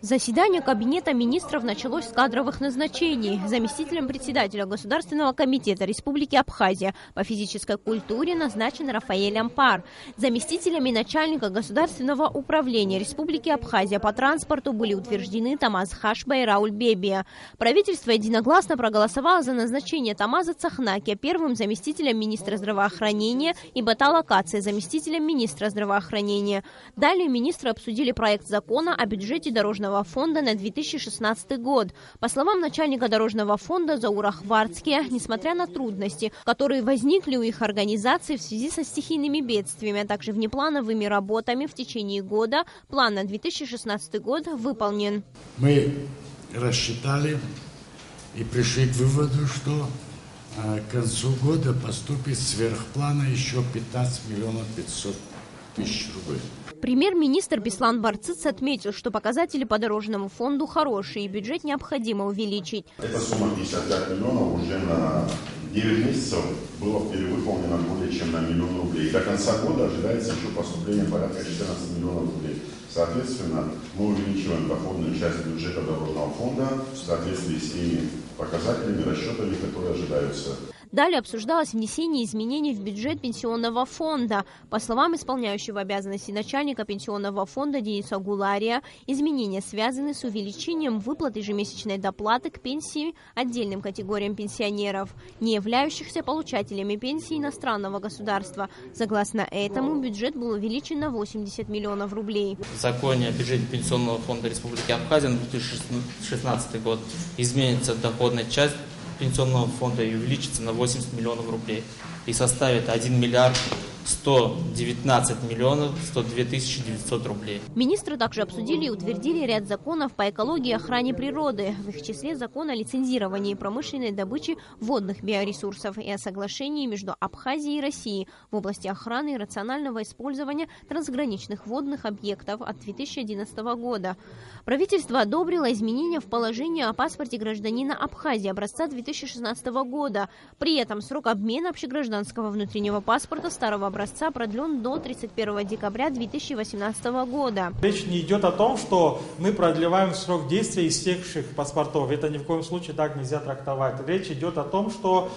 Заседание Кабинета министров началось с кадровых назначений. Заместителем председателя Государственного комитета Республики Абхазия по физической культуре назначен Рафаэль Ампар. Заместителями начальника Государственного управления Республики Абхазия по транспорту были утверждены Тамаз Хашба и Рауль Бебия. Правительство единогласно проголосовало за назначение Тамаза Цахнаки первым заместителем министра здравоохранения и Батала Каци заместителем министра здравоохранения. Далее министры обсудили проект закона о бюджете дорожного фонда на 2016 год. По словам начальника дорожного фонда Заура Хварцкия, несмотря на трудности, которые возникли у их организации в связи со стихийными бедствиями, а также внеплановыми работами в течение года, план на 2016 год выполнен. Мы рассчитали и пришли к выводу, что к концу года поступит сверх плана еще 15 миллионов 500 тысяч рублей. Премьер-министр Беслан Барцыц отметил, что показатели по дорожному фонду хорошие и бюджет необходимо увеличить. Эта сумма 55 миллионов уже на 9 месяцев была перевыполнена более чем на 1 миллион рублей. И до конца года ожидается еще поступление порядка 14 миллионов рублей. Соответственно, мы увеличиваем доходную часть бюджета дорожного фонда в соответствии с теми показателями, расчетами, которые ожидаются. Далее обсуждалось внесение изменений в бюджет пенсионного фонда. По словам исполняющего обязанности начальника пенсионного фонда Дениса Гулария, изменения связаны с увеличением выплат ежемесячной доплаты к пенсии отдельным категориям пенсионеров, не являющихся получателями пенсии иностранного государства. Согласно этому, бюджет был увеличен на 80 миллионов рублей. В законе о бюджете Пенсионного фонда Республики Абхазия на 2016 год изменится доходная часть Пенсионного фонда и увеличится на 80 миллионов рублей и составит 1 миллиард 119 миллионов 102 тысячи 900 рублей. Министры также обсудили и утвердили ряд законов по экологии и охране природы, в их числе закон о лицензировании промышленной добычи водных биоресурсов и о соглашении между Абхазией и Россией в области охраны и рационального использования трансграничных водных объектов от 2011 года. Правительство одобрило изменения в положении о паспорте гражданина Абхазии образца 2016 года. При этом срок обмена общегражданского внутреннего паспорта старого образца продлен до 31 декабря 2018 года. Речь не идет о том, что мы продлеваем срок действия истекших паспортов. Это ни в коем случае так нельзя трактовать. Речь идет о том, что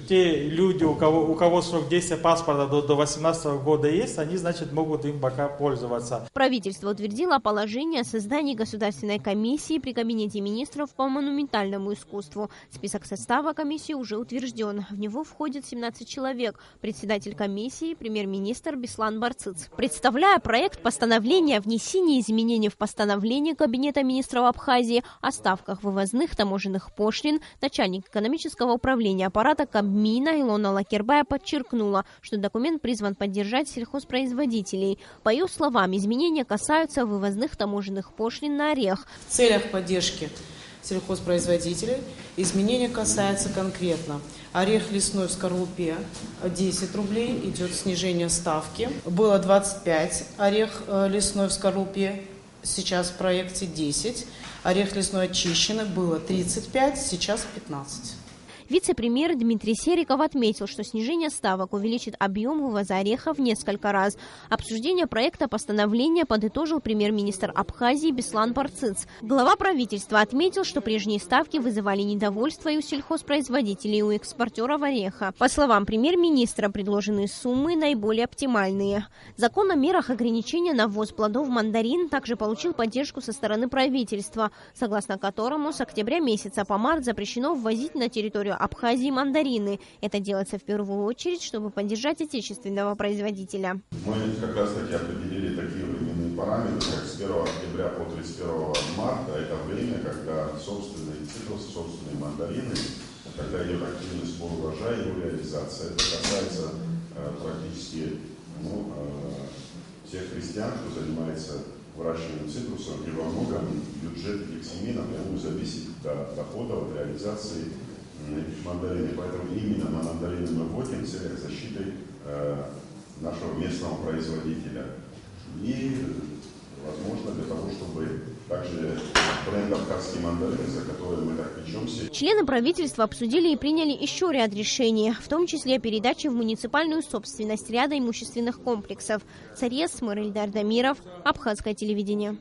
те люди, у кого срок действия паспорта до 2018 года есть, они, значит, могут им пока пользоваться. Правительство утвердило положение о создании Государственной комиссии при Кабинете министров по монументальному искусству. Список состава комиссии уже утвержден. В него входит 17 человек. Председатель комиссии – премьер-министр Беслан Барцыц. Представляя проект постановления о внесении изменений в постановление Кабинета министров Абхазии о ставках вывозных таможенных пошлин, начальник экономического управления аппарата Кабмина Илона Лакербая подчеркнула, что документ призван поддержать сельхозпроизводителей. По ее словам, изменения касаются вывозных таможенных пошлин на орех. В целях поддержки сельхозпроизводителей изменения касаются конкретно орех лесной в скорлупе 10 рублей, идет снижение ставки. Было 25 орех лесной в скорлупе, сейчас в проекте 10. Орех лесной очищенный было 35, сейчас 15. Вице-премьер Дмитрий Сериков отметил, что снижение ставок увеличит объем вывоза орехов в несколько раз. Обсуждение проекта постановления подытожил премьер-министр Абхазии Беслан Барцыц. Глава правительства отметил, что прежние ставки вызывали недовольство и у сельхозпроизводителей, и у экспортеров ореха. По словам премьер-министра, предложенные суммы наиболее оптимальные. Закон о мерах ограничения на ввоз плодов мандарин также получил поддержку со стороны правительства, согласно которому с октября месяца по март запрещено ввозить на территорию Абхазии мандарины. Это делается в первую очередь, чтобы поддержать отечественного производителя. Мы как раз таки определили такие временные параметры, как с 1 октября по 31 марта. Это время, когда собственные цитрусы, собственные мандарины, когда идет активность по урожаю и его реализация. Это касается практически всех крестьян, кто занимается выращиванием цитрусов. И во многом бюджет их семей напрямую зависит от доходов, от реализации этих мандарин. Поэтому именно на мандарины мы вводим в целях защиты нашего местного производителя. И, возможно, для того, чтобы также бренд «Абхазский мандарин», за который мы так печемся. Члены правительства обсудили и приняли еще ряд решений, в том числе о передаче в муниципальную собственность ряда имущественных комплексов. Царез, мэр Ильдар Дамиров, Абхазское телевидение.